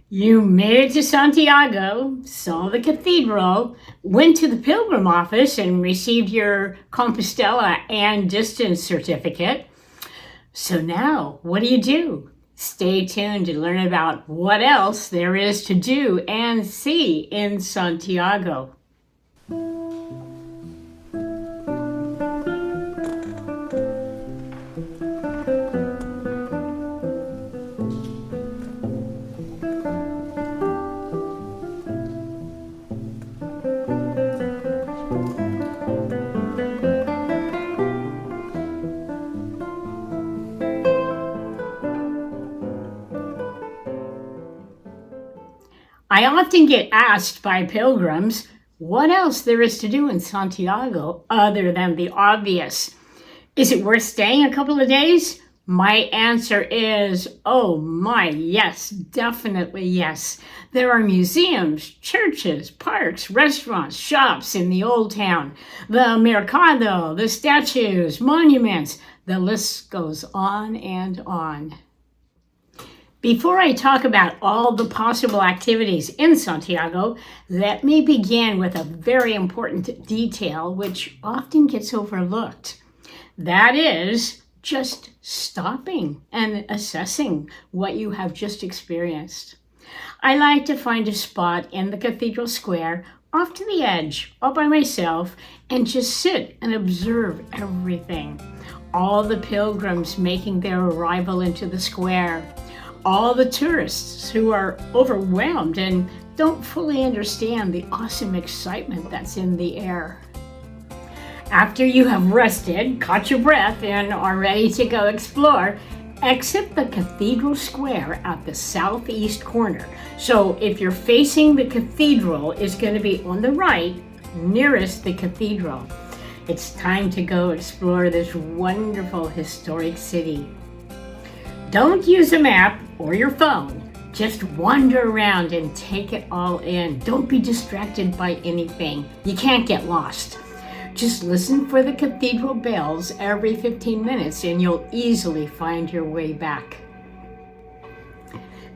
You made it to Santiago, saw the cathedral, went to the pilgrim office and received your Compostela and distance certificate. So now, what do? Stay tuned to learn about what else there is to do and see in Santiago. I often get asked by pilgrims what else there is to do in Santiago other than the obvious. Is it worth staying a couple of days? My answer is, oh my, yes, definitely yes. There are museums, churches, parks, restaurants, shops in the old town, the mercado, the statues, monuments. The list goes on and on. Before I talk about all the possible activities in Santiago, let me begin with a very important detail which often gets overlooked. That is just stopping and assessing what you have just experienced. I like to find a spot in the cathedral square off to the edge, all by myself, and just sit and observe everything. All the pilgrims making their arrival into the square, all the tourists who are overwhelmed and don't fully understand the awesome excitement that's in the air. After you have rested, caught your breath, and are ready to go explore, exit the cathedral square at the southeast corner. So if you're facing the cathedral, it's going to be on the right, nearest the cathedral. It's time to go explore this wonderful historic city. Don't use a map or your phone. Just wander around and take it all in. Don't be distracted by anything. You can't get lost. Just listen for the cathedral bells every 15 minutes and you'll easily find your way back.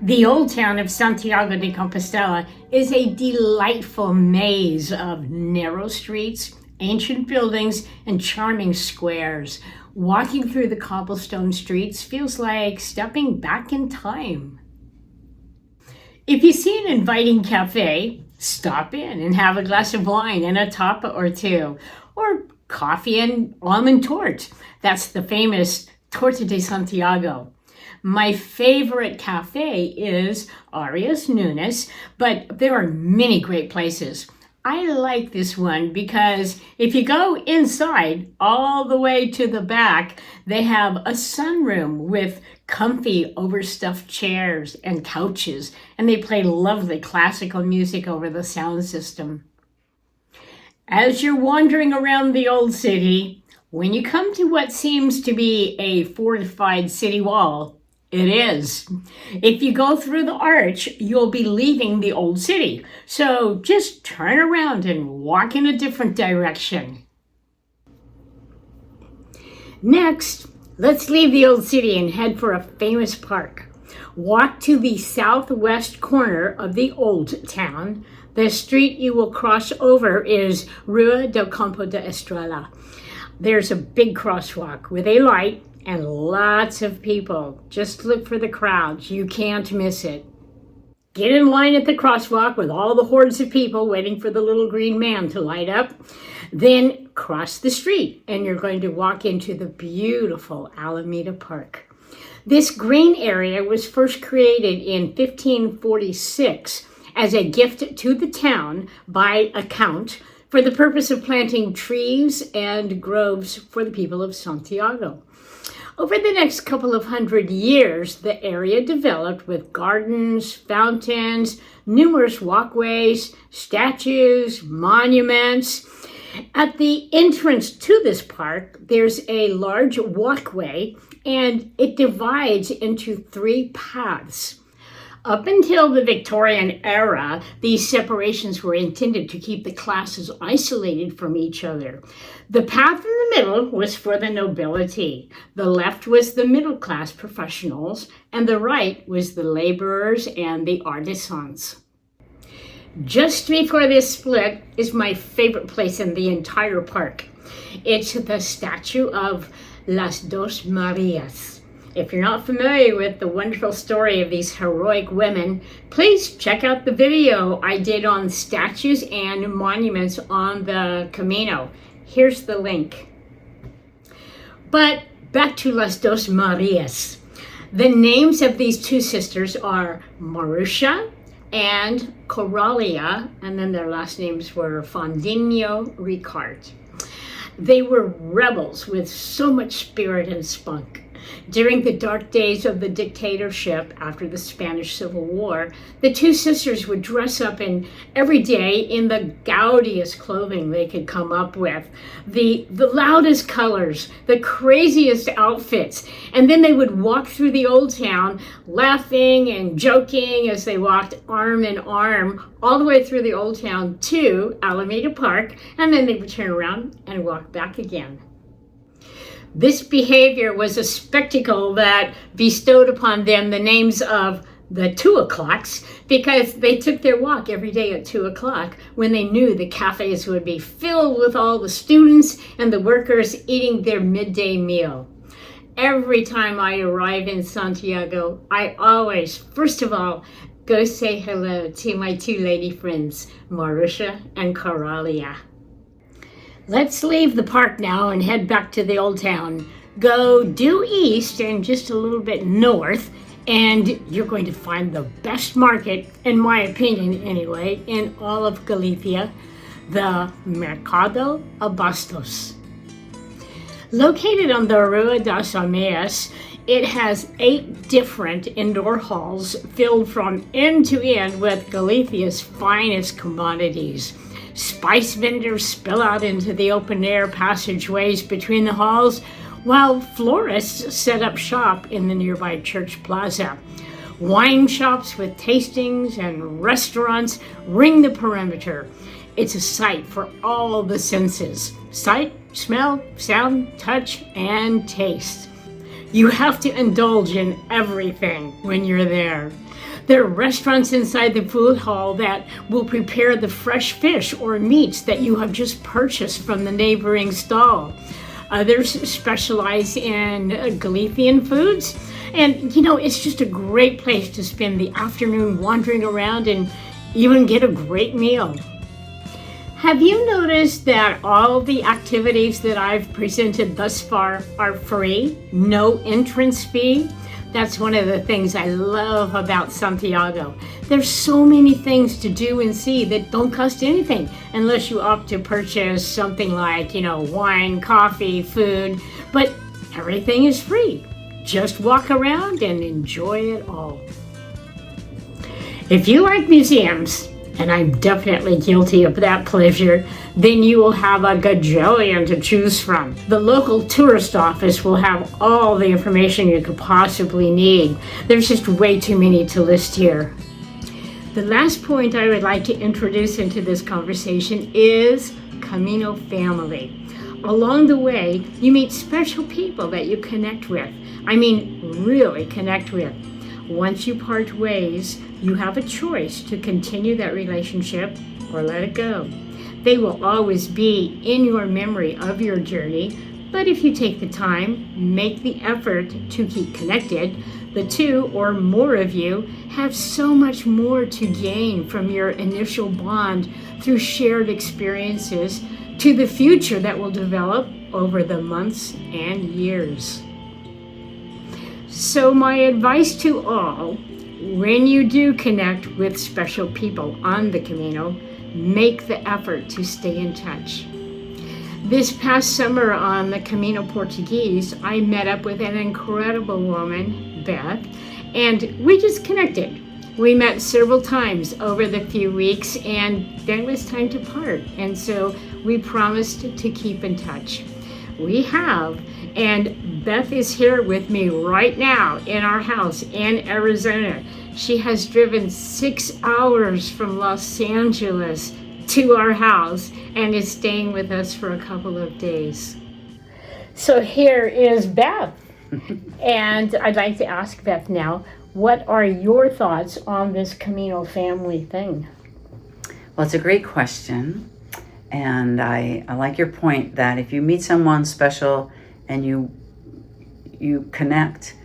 The old town of Santiago de Compostela is a delightful maze of narrow streets, ancient buildings, and charming squares. Walking through the cobblestone streets feels like stepping back in time. If you see an inviting cafe, stop in and have a glass of wine and a tapa or two, or coffee and almond torte. That's the famous Torta de Santiago. My favorite cafe is Arias Nunes, but there are many great places. I like this one because if you go inside all the way to the back, they have a sunroom with comfy overstuffed chairs and couches, and they play lovely classical music over the sound system. As you're wandering around the old city, when you come to what seems to be a fortified city wall, it is. If you go through the arch, you'll be leaving the old city. So just turn around and walk in a different direction. Next, let's leave the old city and head for a famous park. Walk to the southwest corner of the old town. The street you will cross over is Rua del Campo de Estrella. There's a big crosswalk with a light and lots of people. Just look for the crowds. You can't miss it. Get in line at the crosswalk with all the hordes of people waiting for the little green man to light up. Then cross the street and you're going to walk into the beautiful Alameda Park. This green area was first created in 1546 as a gift to the town by a count for the purpose of planting trees and groves for the people of Santiago. Over the next couple of hundred years, the area developed with gardens, fountains, numerous walkways, statues, monuments. At the entrance to this park, there's a large walkway, and it divides into 3 paths. Up until the Victorian era, these separations were intended to keep the classes isolated from each other. The path in the middle was for the nobility, the left was the middle class professionals, and the right was the laborers and the artisans. Just before this split is my favorite place in the entire park. It's the statue of Las Dos Marias. If you're not familiar with the wonderful story of these heroic women, please check out the video I did on statues and monuments on the Camino. Here's the link. But back to Las Dos Marias. The names of these two sisters are Marusha and Coralia, and then their last names were Fondinho Ricard. They were rebels with so much spirit and spunk. During the dark days of the dictatorship after the Spanish Civil War, the two sisters would dress up every day in the gaudiest clothing they could come up with, the loudest colors, the craziest outfits, and then they would walk through the old town laughing and joking as they walked arm in arm all the way through the old town to Alameda Park, and then they would turn around and walk back again. This behavior was a spectacle that bestowed upon them the names of the 2 o'clocks because they took their walk every day at 2 o'clock when they knew the cafes would be filled with all the students and the workers eating their midday meal. Every time I arrive in Santiago, I always, first of all, go say hello to my 2 lady friends, Marusha and Coralia. Let's leave the park now and head back to the old town. Go due east and just a little bit north, and you're going to find the best market, in my opinion anyway, in all of Galicia, the Mercado Abastos. Located on the Rua das Almeias, it has 8 different indoor halls filled from end to end with Galicia's finest commodities. Spice vendors spill out into the open-air passageways between the halls, while florists set up shop in the nearby church plaza. Wine shops with tastings and restaurants ring the perimeter. It's a sight for all the senses: sight, smell, sound, touch, and taste. You have to indulge in everything when you're there. There are restaurants inside the food hall that will prepare the fresh fish or meats that you have just purchased from the neighboring stall. Others specialize in Galician foods. And, it's just a great place to spend the afternoon wandering around and even get a great meal. Have you noticed that all the activities that I've presented thus far are free? No entrance fee? That's one of the things I love about Santiago. There's so many things to do and see that don't cost anything unless you opt to purchase something like, wine, coffee, food, but everything is free. Just walk around and enjoy it all. If you like museums, and I'm definitely guilty of that pleasure, then you will have a gajillion to choose from. The local tourist office will have all the information you could possibly need. There's just way too many to list here. The last point I would like to introduce into this conversation is Camino family. Along the way, you meet special people that you connect with. I mean, really connect with. Once you part ways, you have a choice to continue that relationship or let it go. They will always be in your memory of your journey, but if you take the time, make the effort to keep connected, the 2 or more of you have so much more to gain from your initial bond through shared experiences to the future that will develop over the months and years. So my advice to all, when you do connect with special people on the Camino, make the effort to stay in touch. This past summer on the Camino Portuguese, I met up with an incredible woman, Beth, and we just connected. We met several times over the few weeks, and then it was time to part, and so we promised to keep in touch. We have, and Beth is here with me right now in our house in Arizona. She has driven 6 hours from Los Angeles to our house and is staying with us for a couple of days. So here is Beth. And I'd like to ask Beth now, what are your thoughts on this Camino family thing? Well, it's a great question. And I like your point that if you meet someone special and you connect,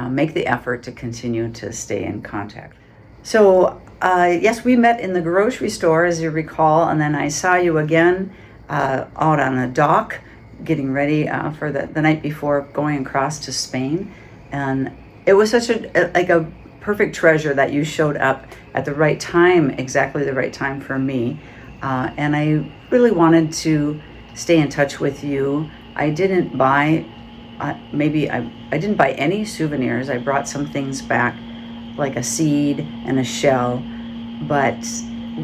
make the effort to continue to stay in contact. So, yes, we met in the grocery store, as you recall, and then I saw you again out on a dock getting ready for the night before going across to Spain. And it was such a perfect treasure that you showed up at the right time, exactly the right time for me. And I really wanted to stay in touch with you. I didn't buy, I didn't buy any souvenirs. I brought some things back, like a seed and a shell. But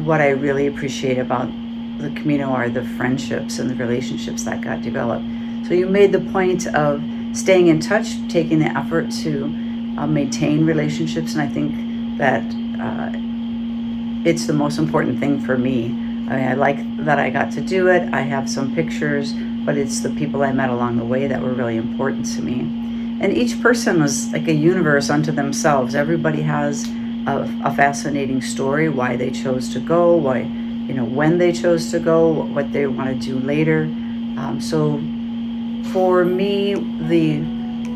what I really appreciate about the Camino are the friendships and the relationships that got developed. So you made the point of staying in touch, taking the effort to maintain relationships, and I think that it's the most important thing for me. I mean, I like that I got to do it. I have some pictures, but it's the people I met along the way that were really important to me. And each person was like a universe unto themselves. Everybody has a fascinating story, why they chose to go, when they chose to go, what they want to do later. So for me,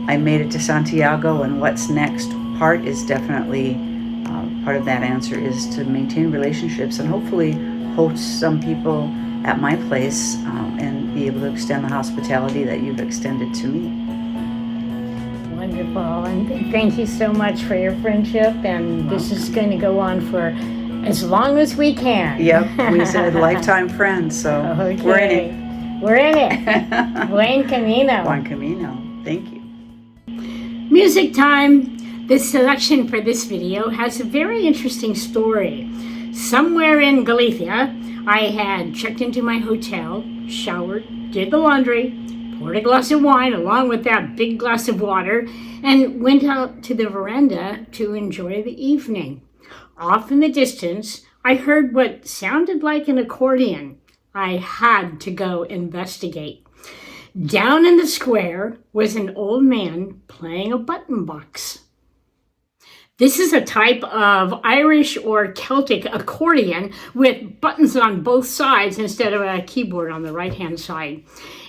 I made it to Santiago, and what's next part is definitely part of that answer is to maintain relationships and hopefully host some people at my place and be able to extend the hospitality that you've extended to me. Wonderful, and thank you so much for your friendship, and this is going to go on for as long as we can. Yep, we said lifetime friends, so Okay. We're in it. We're in it. Buen Camino. Buen Camino. Thank you. Music time. The selection for this video has a very interesting story. Somewhere in Galicia, I had checked into my hotel, showered, did the laundry, poured a glass of wine along with that big glass of water, and went out to the veranda to enjoy the evening. Off in the distance, I heard what sounded like an accordion. I had to go investigate. Down in the square was an old man playing a button box. This is a type of Irish or Celtic accordion with buttons on both sides instead of a keyboard on the right-hand side.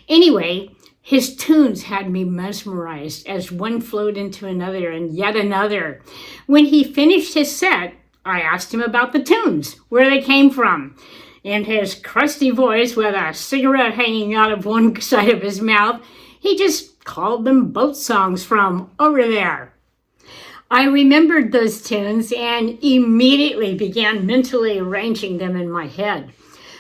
Anyway, his tunes had me mesmerized as one flowed into another and yet another. When he finished his set, I asked him about the tunes, where they came from. In his crusty voice, with a cigarette hanging out of one side of his mouth, he just called them boat songs from over there. I remembered those tunes and immediately began mentally arranging them in my head.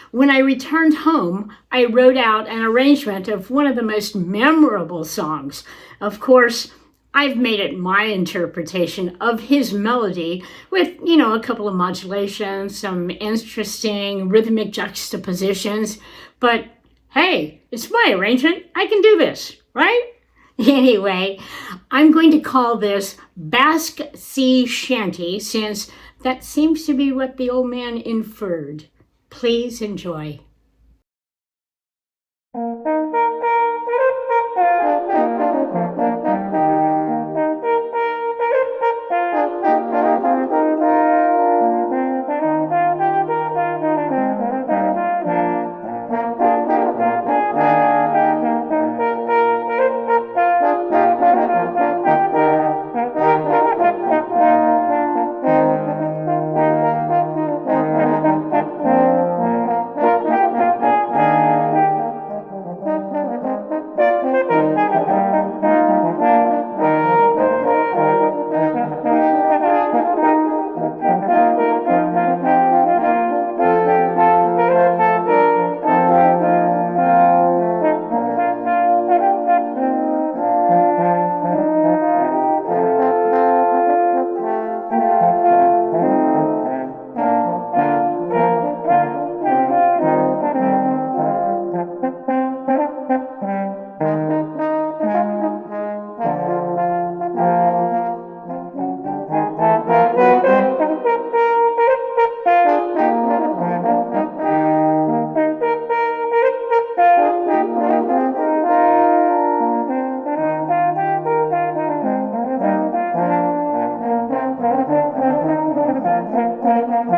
When I returned home, I wrote out an arrangement of one of the most memorable songs. Of course, I've made it my interpretation of his melody with, a couple of modulations, some interesting rhythmic juxtapositions. But hey, it's my arrangement. I can do this, right? Anyway, I'm going to call this Basque Sea Shanty since that seems to be what the old man inferred. Please enjoy.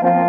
Bye.